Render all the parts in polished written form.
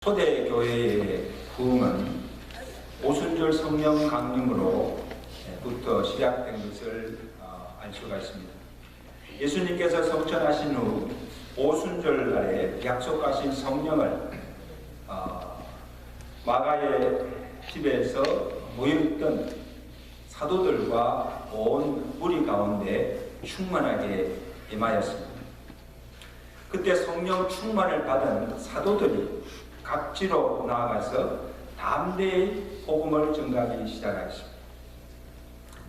초대교회의 부흥은 오순절 성령 강림으로부터 시작된 것을 알 수가 있습니다. 예수님께서 성천하신 후 오순절 날에 약속하신 성령을 마가의 집에서 모여있던 사도들과 온 무리 가운데 충만하게 임하였습니다. 그때 성령 충만을 받은 사도들이 각지로 나아가서 담대히 복음을 전가하기 시작하였습니다.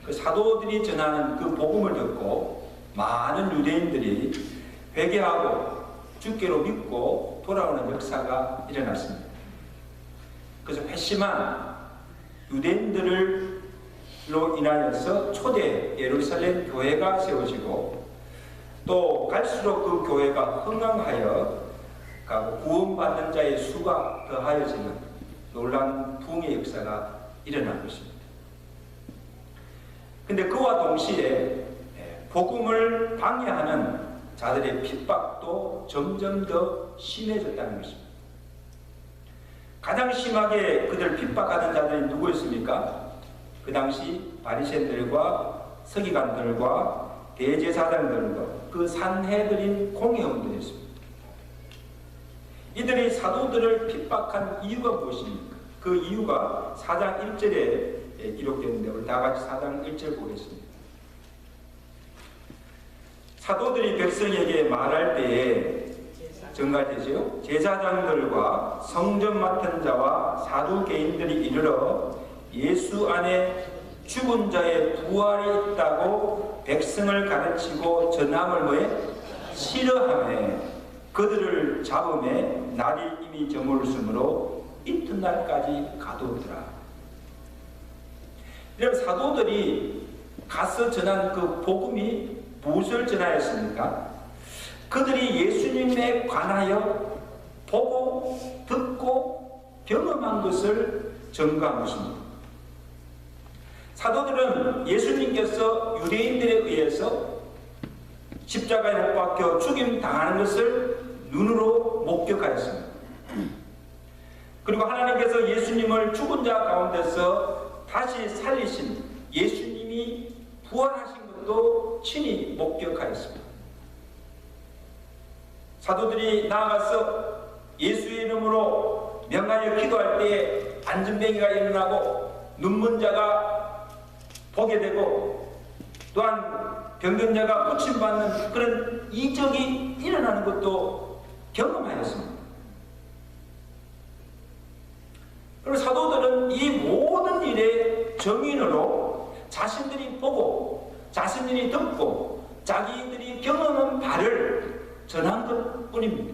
그 사도들이 전하는 그 복음을 듣고 많은 유대인들이 회개하고 주께로 믿고 돌아오는 역사가 일어났습니다. 그래서 회심한 유대인들로 인하여서 초대 예루살렘 교회가 세워지고 또 갈수록 그 교회가 흥왕하여 구원받는 자의 수가 더하여지는 놀라운 부흥의 역사가 일어난 것입니다. 그런데 그와 동시에 복음을 방해하는 자들의 핍박도 점점 더 심해졌다는 것입니다. 가장 심하게 그들 핍박하는 자들이 누구였습니까? 그 당시 바리새인들과 서기관들과 대제사장들과 그 산헤드린 공회원들이었습니다. 이들이 사도들을 핍박한 이유가 무엇입니까? 그 이유가 4장 1절에 기록되는데 우리 다같이 4장 1절 보겠습니다. 사도들이 백성에게 말할 때에 정갈되지요. 제사장들과 성전 맡은 자와 사두개인들이 이르러 예수 안에 죽은 자의 부활이 있다고 백성을 가르치고 전함을 뭐해? 싫어하며 그들을 잡음에 날이 이미 저물었으므로 이튿날까지 가두었더라. 여러분, 사도들이 가서 전한 그 복음이 무엇을 전하였습니까? 그들이 예수님에 관하여 보고 듣고 경험한 것을 전가한 것입니다. 사도들은 예수님께서 유대인들에 의해서 십자가에 못 박혀 죽임 당하는 것을 눈으로 목격하였습니다. 그리고 하나님께서 예수님을 죽은 자 가운데서 다시 살리신 예수님이 부활하신 것도 친히 목격하였습니다. 사도들이 나아가서 예수의 이름으로 명하여 기도할 때에 안전뱅이가 일어나고 눈먼 자가 보게 되고 또한 병든자가 고침받는 그런 이적이 일어나는 것도 경험하였습니다. 그리고 사도들은 이 모든 일의 정인으로 자신들이 보고 자신들이 듣고 자기들이 경험한 바를 전한 것 뿐입니다.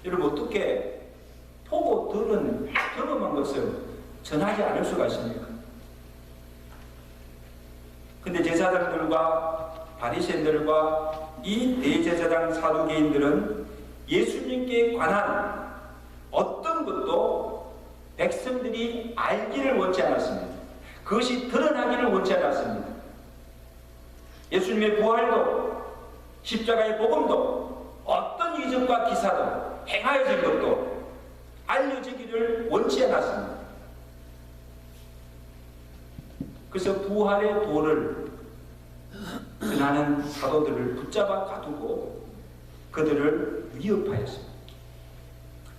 여러분, 어떻게 보고 들은 경험한 것을 전하지 않을 수가 있습니까? 근데 제사장들과 바리새인들과 이 대제사장 사두개인들은 예수님께 관한 어떤 것도 백성들이 알기를 원치 않았습니다. 그것이 드러나기를 원치 않았습니다. 예수님의 부활도 십자가의 복음도 어떤 이적과 기사도 행하여진 것도 알려지기를 원치 않았습니다. 그래서 부활의 도를 전하는 사도들을 붙잡아 가두고 그들을 위협하였습니다.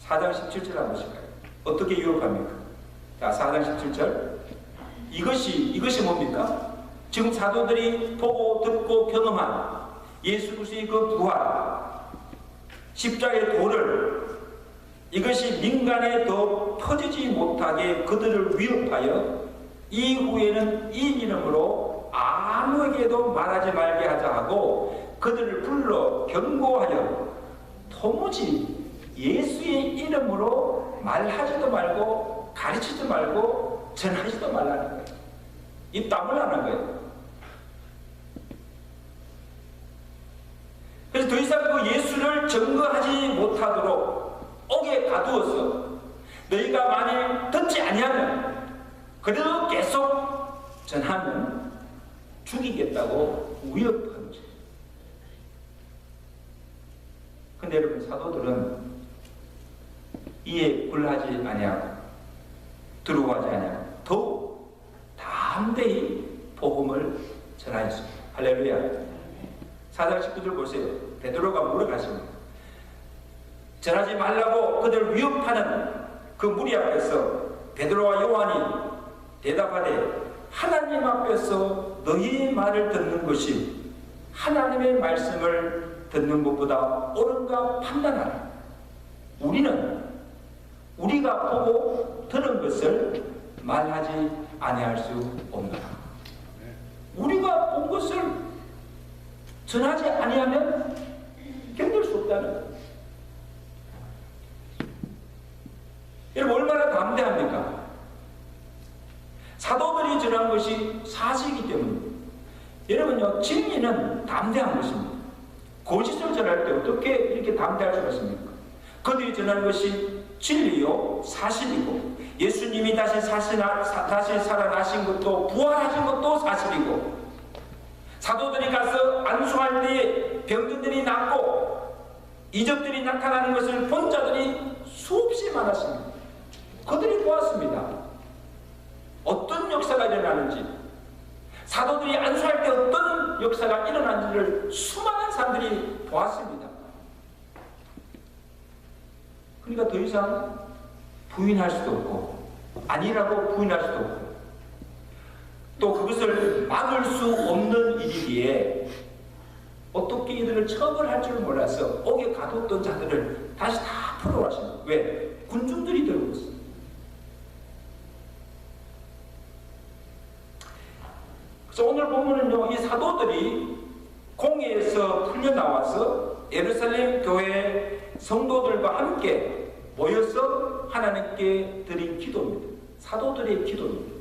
4장 17절 한번 보실까요? 어떻게 위협합니까? 자, 4장 17절. 이것이 뭡니까? 지금 사도들이 보고 듣고 경험한 예수 그리스도의 그 부활, 십자가의 도를 이것이 민간에 더 퍼지지 못하게 그들을 위협하여 이후에는 이 이름으로 아무에게도 말하지 말게 하자 하고 그들을 불러 경고하여 도무지 예수의 이름으로 말하지도 말고 가르치지도 말고 전하지도 말라는 거예요. 입 다물라는 거예요. 그래서 더 이상 그 예수를 증거하지 못하도록 옥에 가두어서 너희가 만일 듣지 아니하면 그래도 계속 전하면 죽이겠다고 위협한 거죠. 근데 여러분, 사도들은 이에 굴하지 아니하고 두려워하지 아니하고 더욱 담대히 복음을 전하였습니다. 할렐루야. 4장 19절 보세요. 베드로가 물어가십니다. 전하지 말라고 그들 위협하는 그 무리 앞에서 베드로와 요한이 대답하되 하나님 앞에서 너희의 말을 듣는 것이 하나님의 말씀을 듣는 것보다 옳은가 판단하라. 우리는 우리가 보고 들은 것을 말하지 아니할 수 없노라. 우리가 본 것을 전하지 아니하면 견딜 수 없다는 거예요. 여러분 얼마나 담대합니까? 사도들이 전한 것이 사실이기 때문입니다. 여러분요, 진리는 담대한 것입니다. 거짓을 전할 때 어떻게 이렇게 담대할 수가 있습니까? 그들이 전한 것이 진리요, 사실이고 예수님이 다시 살아나신 것도 부활하신 것도 사실이고 사도들이 가서 안수할 때에 병든들이 낫고 이적들이 나타나는 것을 본 자들이 수없이 많았습니다. 그들이 보았습니다. 어떤 역사가 일어나는지, 사도들이 안수할 때 어떤 역사가 일어나는지를 수많은 사람들이 보았습니다. 그러니까 더 이상 부인할 수도 없고 아니라고 부인할 수도 없고 또 그것을 막을 수 없는 일이기에 어떻게 이들을 처벌할 줄 몰라서 옥에 가뒀던 자들을 다시 다 풀어왔습니다. 왜? 군중들이 들고 있어요. 그래서 오늘 보면은요, 이 사도들이 공회에서 풀려나와서 예루살렘 교회 성도들과 함께 모여서 하나님께 드린 기도입니다. 사도들의 기도입니다.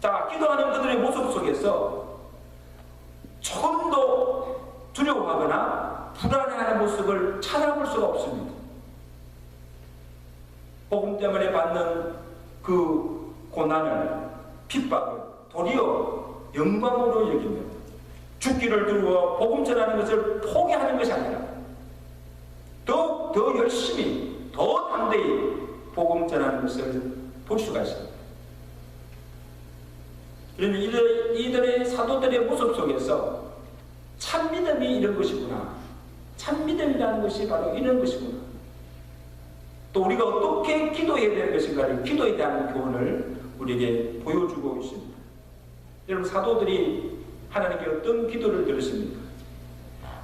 자, 기도하는 그들의 모습 속에서 조금도 두려워하거나 불안해하는 모습을 찾아볼 수가 없습니다. 복음 때문에 받는 그 고난을, 핍박을 도리어 영광으로 여기며 죽기를 두려워 복음 전하는 것을 포기하는 것이 아니라 더욱 더 열심히 더 담대히 복음 전하는 것을 볼 수가 있습니다. 그러면 이들의 사도들의 모습 속에서 참 믿음이 이런 것이구나, 참 믿음이라는 것이 바로 이런 것이구나, 또 우리가 어떻게 기도해야 되는 것인가를, 기도에 대한 교훈을 우리에게 보여주고 있습니다. 여러분, 사도들이 하나님께 어떤 기도를 드렸습니까?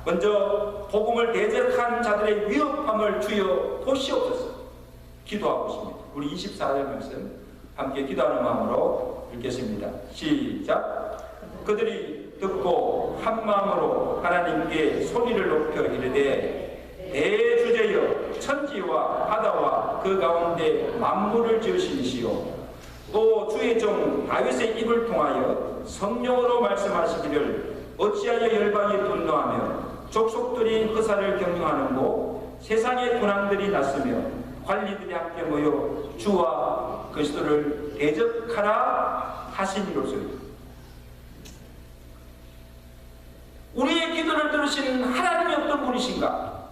먼저 복음을 대적한 자들의 위협함을 주여 보시옵소서 기도하고 있습니다. 우리 24절 말씀 함께 기도하는 마음으로 읽겠습니다. 시작. 그들이 듣고 한 마음으로 하나님께 소리를 높여 이르되 대주제여 천지와 바다와 그 가운데 만물을 지으신 이시오 또 주의 종 다윗의 입을 통하여 성령으로 말씀하시기를 어찌하여 열방이 분노하며 족속들이 그사를 경영하는고 세상의 군왕들이 났으며 관리들이 함께 모여 주와 그리스도를 대적하라 하시니로소이다. 우리의 기도를 들으시는 하나님이 어떤 분이신가?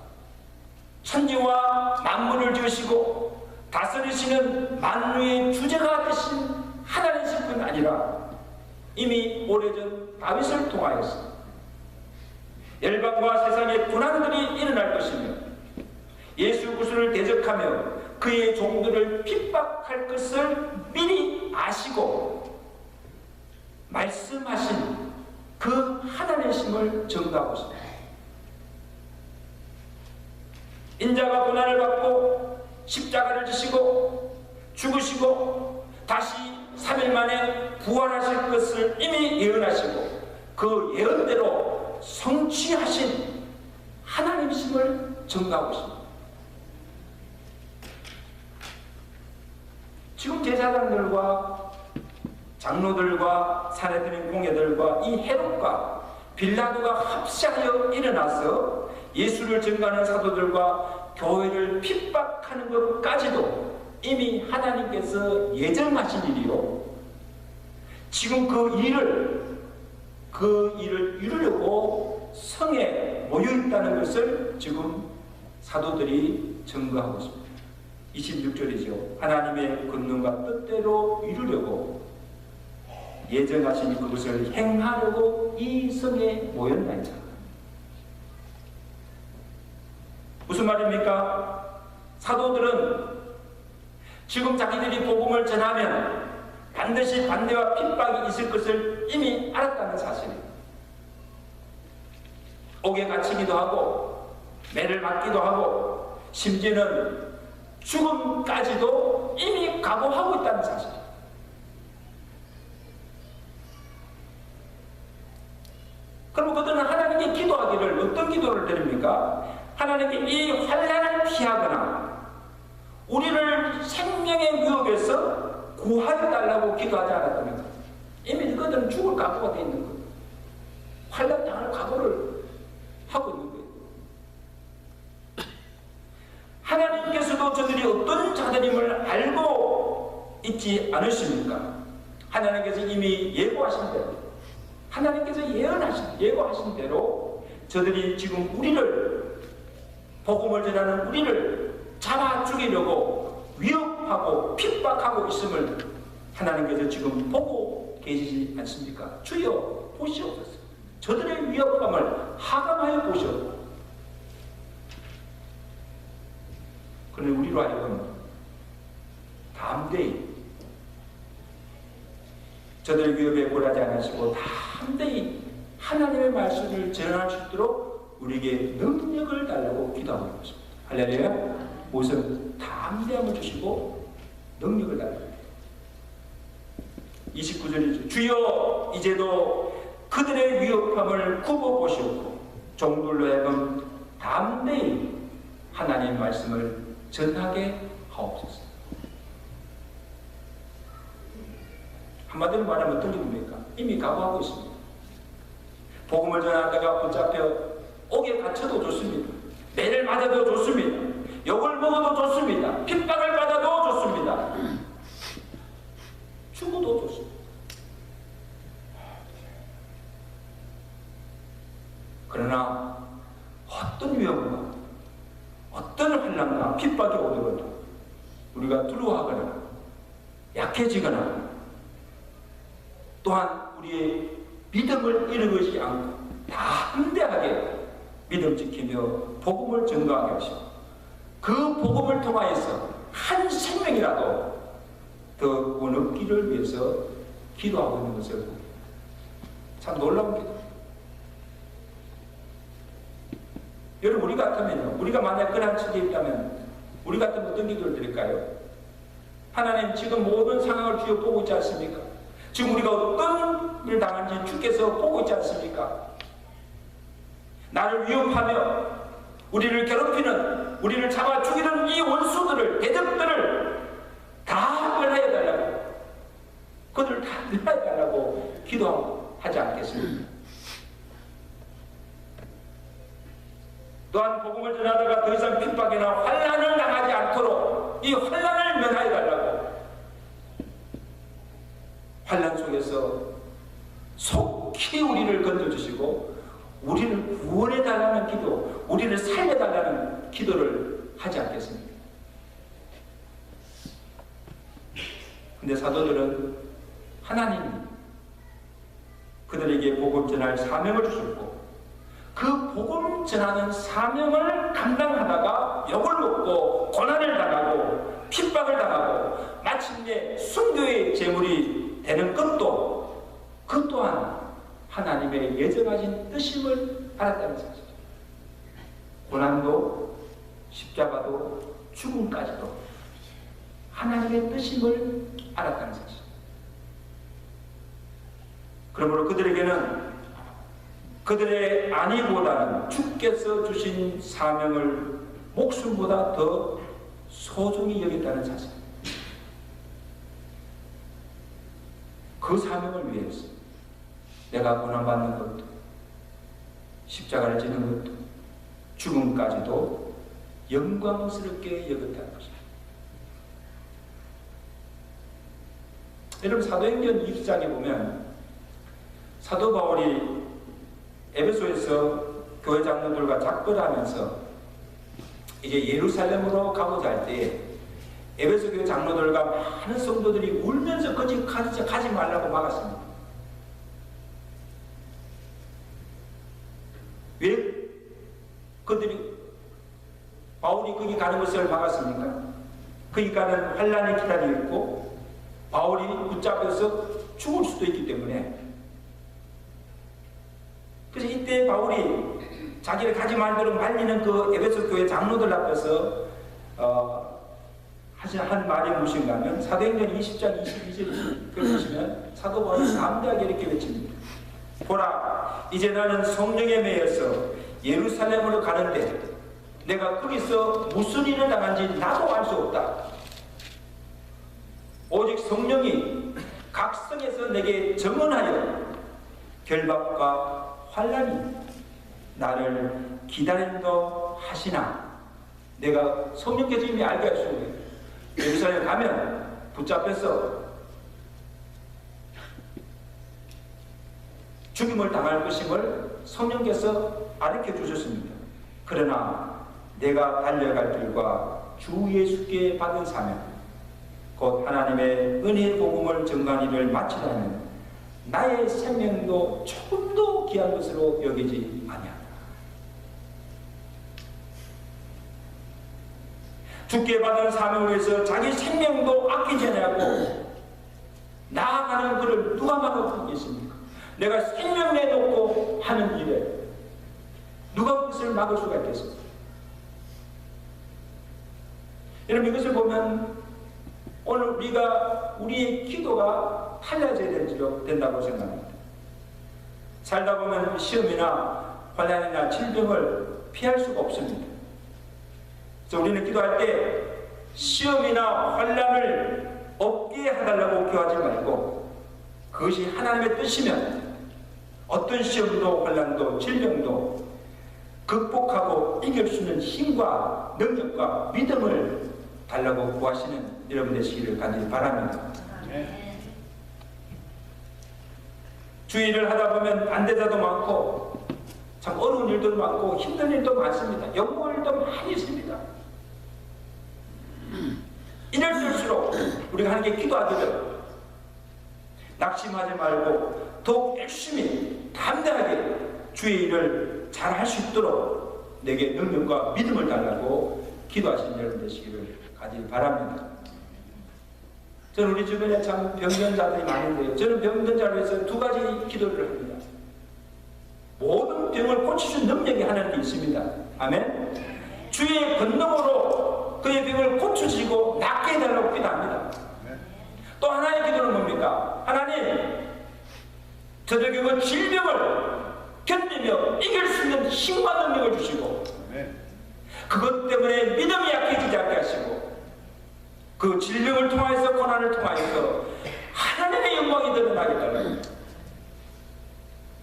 천지와 만물을 지으시고 다스리시는 만유의 주제가 되신 하나님이신 뿐 아니라 이미 오래전 다윗을 통하여서 열방과 세상의 군왕들이 일어날 것이며 예수 그리스도를 대적하며 그의 종들을 핍박할 것을 미리 아시고 말씀하신 그 하나님이심을 증거하고 있습니다. 인자가 고난을 받고 십자가를 지시고 죽으시고 다시 3일 만에 부활하실 것을 이미 예언하시고 그 예언대로 성취하신 하나님이심을 증거하고 있습니다. 지금 제사장들과 장로들과 사내들인 공예들과 이 헤롯과 빌라도가 합세하여 일어나서 예수를 증거하는 사도들과 교회를 핍박하는 것까지도 이미 하나님께서 예정하신 일이요, 지금 그 일을 이루려고 성에 모여있다는 것을 지금 사도들이 증거하고 있습니다. 26절이죠. 하나님의 권능과 뜻대로 이루려고 예정하신 그것을 행하려고 이 성에 모였나이다. 무슨 말입니까? 사도들은 지금 자기들이 복음을 전하면 반드시 반대와 핍박이 있을 것을 이미 알았다는 사실이에요. 옥에 갇히기도 하고 매를 맞기도 하고 심지어는 죽음까지도 이미 각오하고 있다는 사실이에요. 그럼 그들은 하나님께 기도하기를 어떤 기도를 드립니까? 하나님께 이 환난을 피하거나 우리를 생명의 위협에서 구하여달라고 기도하지 않았답니까? 이미 그들은 죽을 각오가 되어 있는 거예요. 환난 당할 각오를 하고 있는 거예요. 하나님께서도 저들이 어떤 자들임을 알고 있지 않으십니까? 하나님께서 이미 예고하신 대로, 하나님께서 예고하신 대로 저들이 지금 우리를, 복음을 전하는 우리를 잡아 죽이려고 위협하고 핍박하고 있음을 하나님께서 지금 보고 계시지 않습니까? 주여 보시옵소서. 저들의 위협함을 하감하여 보시옵소서. 그러니 우리로 하여금 담대히 저들의 위협에 굴하지 않으시고 담대히 하나님의 말씀을 전할 수 있도록 우리에게 능력을 달라고 기도하고 있습니다. 할렐루야. 우선 담대함을 주시고 능력을 달라고. 29절이죠. 주여 이제도 그들의 위협함을 굽어보시고 종들로 하여금 담대히 하나님의 말씀을 전하게 하옵소서. 한마디로 말하면 어떤 일입니까? 이미 각오하고 있습니다. 복음을 전하다가 붙잡혀 옥에 갇혀도 좋습니다. 매를 맞아도 좋습니다. 욕을 먹어도 좋습니다. 핍박을 받아도 좋습니다. 죽어도 좋습니다. 그러나 어떤 위험과 어떤 환난과 핍박이 오더라도 우리가 두려워하거나 약해지거나 또한 우리의 믿음을 잃어버리지 않고 담대하게 믿음 지키며 복음을 전가하게 하시고 그 복음을 통하여서 한 생명이라도 더 얻기를 위해서 기도하고 있는 것을 참 놀라운 기도. 여러분 우리 같으면요, 우리가 만약 그런 측에 있다면 우리 같으면 어떤 기도를 드릴까요? 하나님 지금 모든 상황을 주여 보고 있지 않습니까? 지금 우리가 어떤 일 당한지 주께서 보고 있지 않습니까? 나를 위협하며 우리를 괴롭히는, 우리를 잡아 죽이는 이 원수들을, 대적들을 다 멸하여 달라고, 그들을 다 멸하여 달라고 기도하지 않겠습니까? 또한 복음을 전하다가 더 이상 핍박이나 환난을 당하지 않도록 이 환난을 면하여 달라고, 환난 속에서 속히 우리를 건져주시고 우리를 구원해 달라는 기도, 우리를 살려 달라는 기도를 하지 않겠습니까? 근데 사도들은 하나님이 그들에게 복음 전할 사명을 주셨고 그 복음 전하는 사명을 감당하다가 욕을 먹고 고난을 당하고 핍박을 당하고 마침내 순교의 제물이 되는 것도 그 또한 하나님의 예정하신 뜻임을 알았다는 사실이죠. 고난도 십자가도 죽음까지도 하나님의 뜻임을 알았다는 사실. 그러므로 그들에게는 그들의 안위보다는 주께서 주신 사명을 목숨보다 더 소중히 여겼다는 사실. 그 사명을 위해서 내가 고난받는 것도 십자가를 지는 것도 죽음까지도 영광스럽게 여겼다는 것입니다. 여러분 사도행전 20장에 보면 사도 바울이 에베소에서 교회 장로들과 작별하면서 이제 예루살렘으로 가고자 할 때에 에베소 교회 장로들과 많은 성도들이 울면서 거기 가지 말라고 막았습니다. 왜 그들이 바울이 거기 가는 것을 막았습니까? 거기 가는 환란이 기다리고 있고 바울이 붙잡혀서 죽을 수도 있기 때문에. 그래서 이때 바울이 자기를 가지 말도록 말리는 그 에베소 교회 장로들 앞에서 한 말이 무엇인가 하면 사도행전 20장 22절 보시면 사도 바울이 담대하게 이렇게 외칩니다. 보라, 이제 나는 성령에 매여서 예루살렘으로 가는데 내가 거기서 무슨 일을 당한지 나도 알 수 없다. 오직 성령이 각 성에서 내게 증언하여 결박과 환란이 나를 기다린다 하시나. 내가 성령께서 이미 알게 하시고 예루살렘 가면 붙잡혀서 죽임을 당할 것임을 성령께서 가르쳐 주셨습니다. 그러나 내가 달려갈 길과 주 예수께 받은 사명, 곧 하나님의 은혜의 복음을 전하는 일을 마치려면 나의 생명도 조금도 귀한 것으로 여기지 아니하다. 주께 받은 사명을 위해서 자기 생명도 아끼지 않고 나아가는 그를 누가 막을 수 있겠습니까? 내가 생명 내놓고 하는 일에 누가 그것을 막을 수가 있겠습니까? 여러분, 이것을 보면 오늘 우리의 기도가 달라져야 된다고 생각합니다. 살다 보면 시험이나 환난이나 질병을 피할 수가 없습니다. 그래서 우리는 기도할 때 시험이나 환난을 없게 해달라고 기도하지 말고 그것이 하나님의 뜻이면 어떤 시험도 환난도 질병도 극복하고 이길 수 있는 힘과 능력과 믿음을 달라고 구하시는 여러분 되시기를 간절히 바랍니다. 주의를 하다 보면 반대자도 많고 참 어려운 일도 많고 힘든 일도 많습니다. 연구할 일도 많이 있습니다. 이럴 때일수록 우리가 하나님께 기도하기를 낙심하지 말고 더욱 열심히 담대하게 주의 일을 잘 할 수 있도록 내게 능력과 믿음을 달라고 기도하시는 여러분 되시기를 간절히 바랍니다. 저는 우리 주변에 참 병든 자들이 많은데요. 저는 병든 자를 위해서 두 가지 기도를 합니다. 모든 병을 고치는 능력이 하나님께 있습니다. 아멘. 주의 권능으로 그의 병을 고쳐주시고 낫게 해달라고 기도합니다. 또 하나의 기도는 뭡니까? 하나님, 저에게 그 질병을 견디며 이길 수 있는 힘과 능력을 주시고 그것 때문에 믿음이 약해지지 않게 하시고 그 질병을 통하여서 고난을 통하여서 하나님의 영광이 드러나게 달라고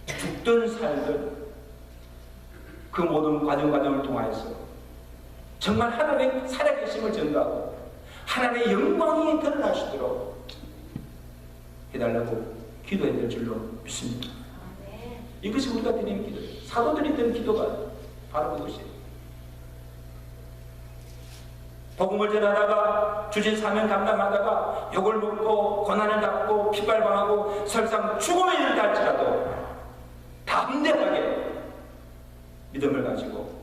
죽든 살든 그 모든 과정을 통하여서 정말 하나님의 살아계심을 전가하고 하나님의 영광이 드러날 수 있도록 해달라고 기도해야 될 줄로 믿습니다. 이것이 우리가 드리는 기도, 사도들이 드린 기도가 바로 그것이에요. 복음을 전하다가 주신 사명 감당하다가 욕을 먹고 고난을 받고 핍박당하고 설상 죽음의 일을 할지라도 담대하게 믿음을 가지고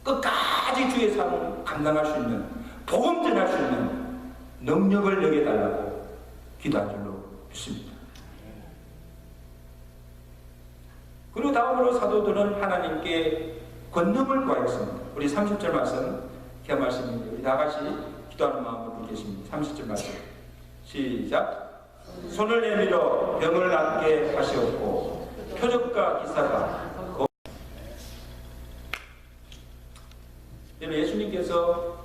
끝까지 주의 삶을 감당할 수 있는 복음 전할 수 있는 능력을 내게 달라고 기도할 줄로 믿습니다. 그리고 다음으로 사도들은 하나님께 권능을 구하였습니다. 우리 30절 말씀 그 말씀인데 우리 다같이 기도하는 마음으로 읽겠습니다. 30절 말씀 시작. 손을 내밀어 병을 낫게 하시었고 표적과 기사가 예수님께서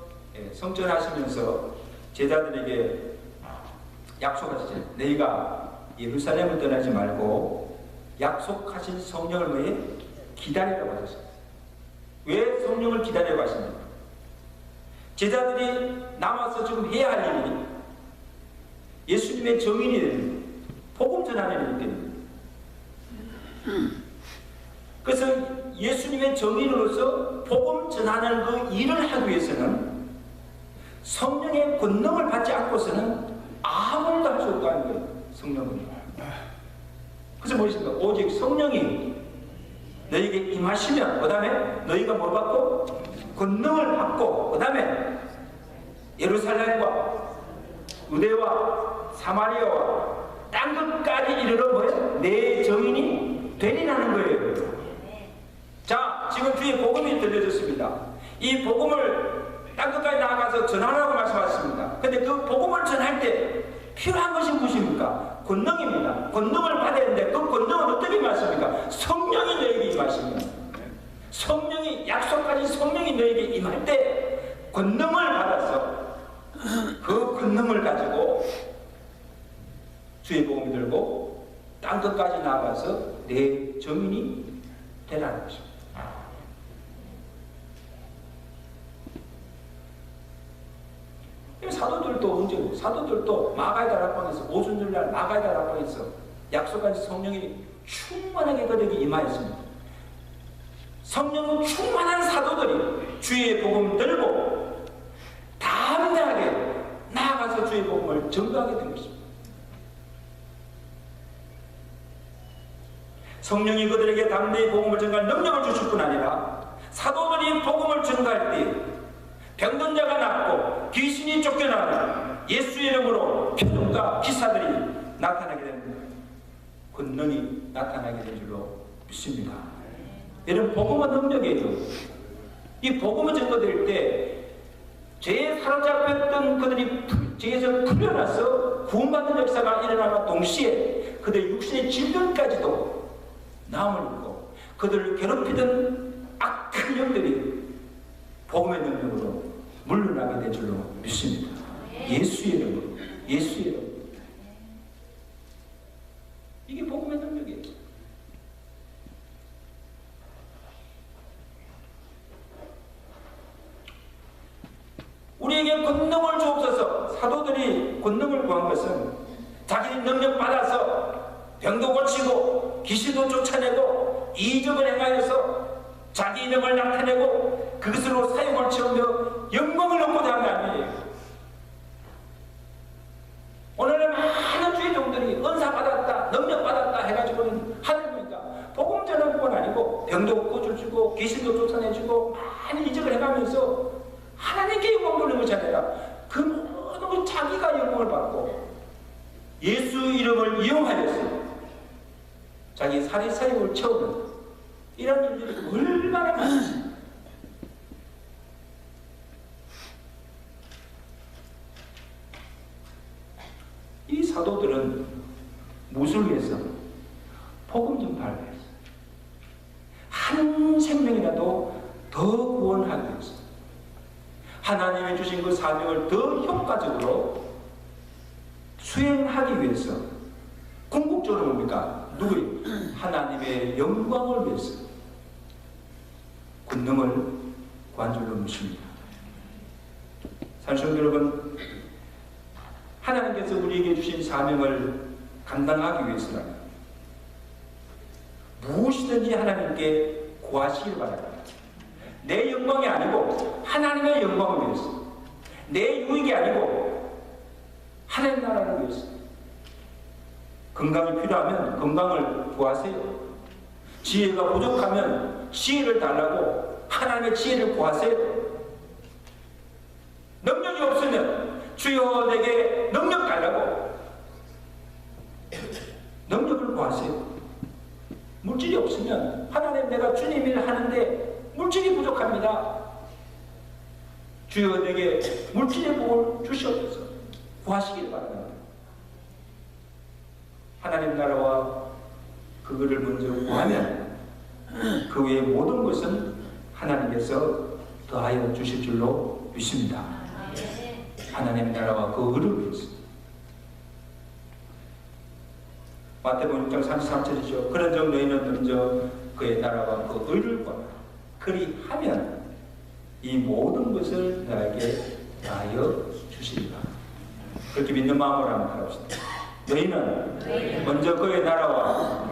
성전하시면서 제자들에게 약속하시죠. 너희가 예루살렘을 떠나지 말고 약속하신 성령을 위해 기다리라고 하셨어요. 왜 성령을 기다리라고 하십니까? 제자들이 남아서 지금 해야 할 일이 예수님의 정인이 되는 복음 전하는 일이 됩니다. 그래서 예수님의 정인으로서 복음 전하는 그 일을 하기 위해서는 성령의 권능을 받지 않고서는 아무것도 할 수 없다는 거예요. 성령은. 그래서 뭐겠습니까? 오직 성령이 너희에게 임하시면 그 다음에 너희가 뭘 받고? 권능을 받고 그 다음에 예루살렘과 유대와 사마리아와 땅 끝까지 이르러 뭐예요? 내 정인이 되리라는 거예요. 자, 지금 주의 복음이 들려졌습니다. 이 복음을 땅 끝까지 나아가서 전하라고 말씀하셨습니다. 근데 그 복음을 전할 때 필요한 것이 무엇입니까? 권능입니다. 권능을 받아야 되는데 그 권능은 어떻게 임하십니까? 성령이 너에게 임하시면, 성령이 약속하신 성령이 너에게 임할 때 권능을 받아서 그 권능을 가지고 주의 복음이 들고 땅 끝까지 나아가서 내 정인이 되라는 것입니다. 사도들도 언제, 사도들도 마가의 다락방에서 오순절날 마가의 다락방에서 약속한 성령이 충만하게 그들에게 임하였습니다. 성령은 충만한 사도들이 주의 복음 들고 담대하게 나아가서 주의 복음을 전도하게 된 것입니다. 성령이 그들에게 담대히 복음을 전가할 능력을 주실 뿐 아니라 사도들이 복음을 전가할 때 병든 자가 낫고 귀신이 쫓겨나고 예수의 이름으로 표적과 기사들이 나타나게 되는 권능이 나타나게 된 줄로 믿습니다. 여러분, 복음은 능력이에요. 이 복음을 전거될 때 죄에 사로잡혔던 그들이 죄에서 풀려나서 구원받는 역사가 일어나과 동시에 그들의 육신의 질병까지도 나음을 입고 그들을 괴롭히던 악한 영들이 복음의 능력으로 물러나게 될 줄로 믿습니다. 예수의 이름으로, 예수의 이름으로. 이게 복음의 능력이에요. 우리에게 권능을 주옵소서. 사도들이 권능을 구한 것은 자기 능력 받아서 병도 고치고 귀신도 쫓아내고 이적을 행하여서 자기 이름을 나타내고 그것으로 사용을 채우며 영광을 얻고자 한 게 아니에요. 오늘은 많은 주의 종들이 은사 받았다, 능력 받았다 해가지고는 하늘이니까 복음 전하는 건 아니고 병도 고쳐주고 귀신도 쫓아내주고 많은 이적을 해가면서 하나님께 영광 돌리는 것이 아니라 그 모든 걸 자기가 영광을 받고 예수 이름을 이용하여서 자기 사리사욕을 채우는 이런 일들이 얼마나 많습니까? 이 사도들은 무엇을 위해서? 복음 전파를 위해서. 한 생명이라도 더 구원하기 위해서. 하나님이 주신 그 사명을 더 효과적으로 수행하기 위해서. 궁극적으로 뭡니까? 누구요? 하나님의 영광을 위해서 권능을 구한 줄로 믿습니다. 사실 여러분, 하나님께서 우리에게 주신 사명을 감당하기 위해서라면 무엇이든지 하나님께 구하시길 바랍니다. 내 영광이 아니고 하나님의 영광을 위해서, 내 유익이 아니고 하나님 나라를 위해서. 건강이 필요하면 건강을 구하세요. 지혜가 부족하면 지혜를 달라고 하나님의 지혜를 구하세요. 능력이 없으면 주여 내게 능력 달라고 능력을 구하세요. 물질이 없으면 하나님 내가 주님 일 하는데 물질이 부족합니다. 주여 내게 물질의 복을 주시옵소서 구하시길 바랍니다. 하나님 나라와 그거를 먼저 구하면 그 외의 모든 것은 하나님께서 더하여 주실 줄로 믿습니다. 하나님 나라와 그 의를 위해서. 마태복음 6장 33절이죠. 그런즉 너희는 먼저 그의 나라와 그 의를 구하라. 그리하면 이 모든 것을 너에게 더하여 주시리라. 그렇게 믿는 마음으로 한번 바랍시다. 너희는 먼저 그의 나라와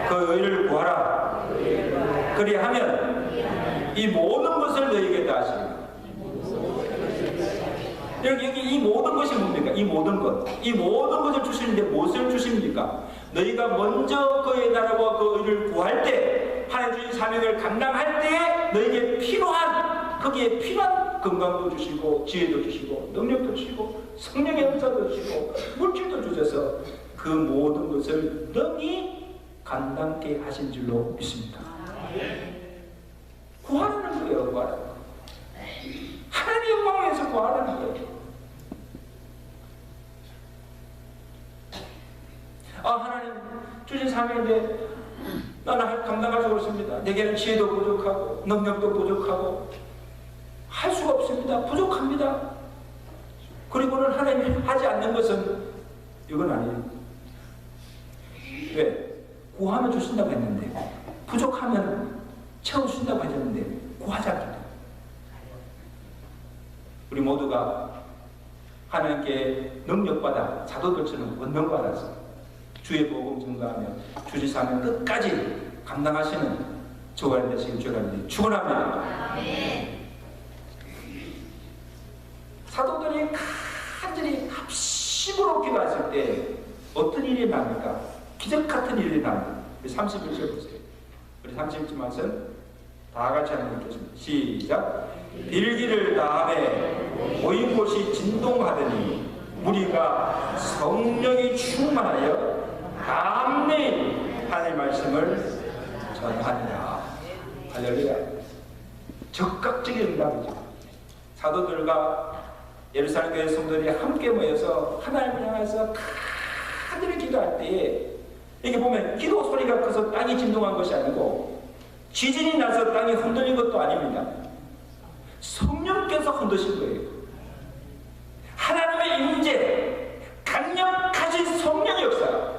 그 의를 구하라. 그리하면 이 모든 것을 너희에게 더하시리라. 여기 이 모든 것이 뭡니까? 이 모든 것을 주시는데 무엇을 주십니까? 너희가 먼저 그의 나라와 그 의를 구할 때, 하나님 주신 사명을 감당할 때에 너희에게 필요한, 거기에 필요한 건강도 주시고 지혜도 주시고 능력도 주시고 성령의 은사도 주시고 물질도 주셔서 그 모든 것을 능히 감당케 하신 줄로 믿습니다. 구하라는 거예요. 구하라는 거. 하나님의 영광을 위해서 구하라는 거예요. 하나님 주신 사명인데 나는 감당할 수 없습니다. 내게는 지혜도 부족하고 능력도 부족하고 할 수가 없습니다. 부족합니다. 그리고는 하나님이 하지 않는 것은 이건 아니에요. 왜? 구하면 주신다고 했는데, 부족하면 채워주신다고 했는데 구하지 않습니다. 우리 모두가 하나님께 능력받아 사도들처럼 권능받아서 주의 복음 증거하며 주의 사명 끝까지 감당하시는 저와 되시길 주님께 축원합니다. 사도들이 간절히 합심으로 기도했을 때 어떤 일이 납니까? 기적 같은 일이 납니다. 31절 보세요. 우리 31절 말씀 다 같이 한번 읽겠습니다. 시작. 빌기를 다음에 모인 곳이 진동하더니 무리가 성령이 충만하여 담대히 하나님의 말씀을 전하니라. 할렐루야. 적극적인 응답이죠. 사도들과 예루살렘 교회 성도들이 함께 모여서 하나님을 향해서 간절히 기도할 때에 이게 보면 기도 소리가 커서 땅이 진동한 것이 아니고 지진이 나서 땅이 흔들린 것도 아닙니다. 성령께서 흔드신 거예요. 하나님의 임재, 강력하신 성령의 역사가,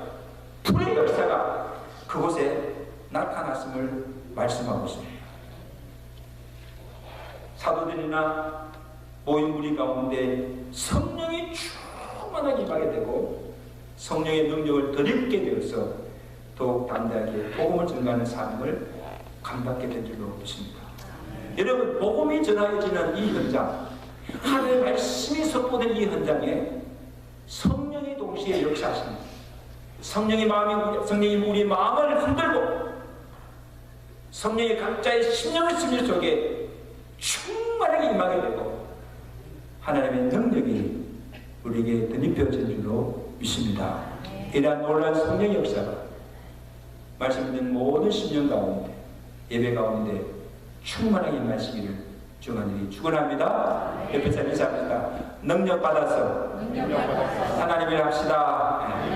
불의 역사가 그곳에 나타났음을 말씀하고 있습니다. 사도들이나 모인 무리 가운데 성령이 충만하게 임하게 되고 성령의 능력을 덧입게 되어서 더욱 담대하게 복음을 전가하는 삶을 감당하게 된 줄로 믿습니다. 여러분, 복음이 전하여지는 이 현장, 하나님의 말씀이 선포된 이 현장에 성령이 동시에 역사하십니다. 성령이 우리의 마음을 흔들고 성령이 각자의 심령을 심리 속에 충만하게 임하게 되고 하나님의 능력이 우리에게 덧입혀진 줄로 믿습니다. 이러한 놀라운 성령의 역사가 말씀드린 모든 심령 가운데, 예배 가운데 충만하게 임하시기를 주간절히 축원합니다. 옆에 사람 인사합니다. 능력 받아서 하나님을 합시다.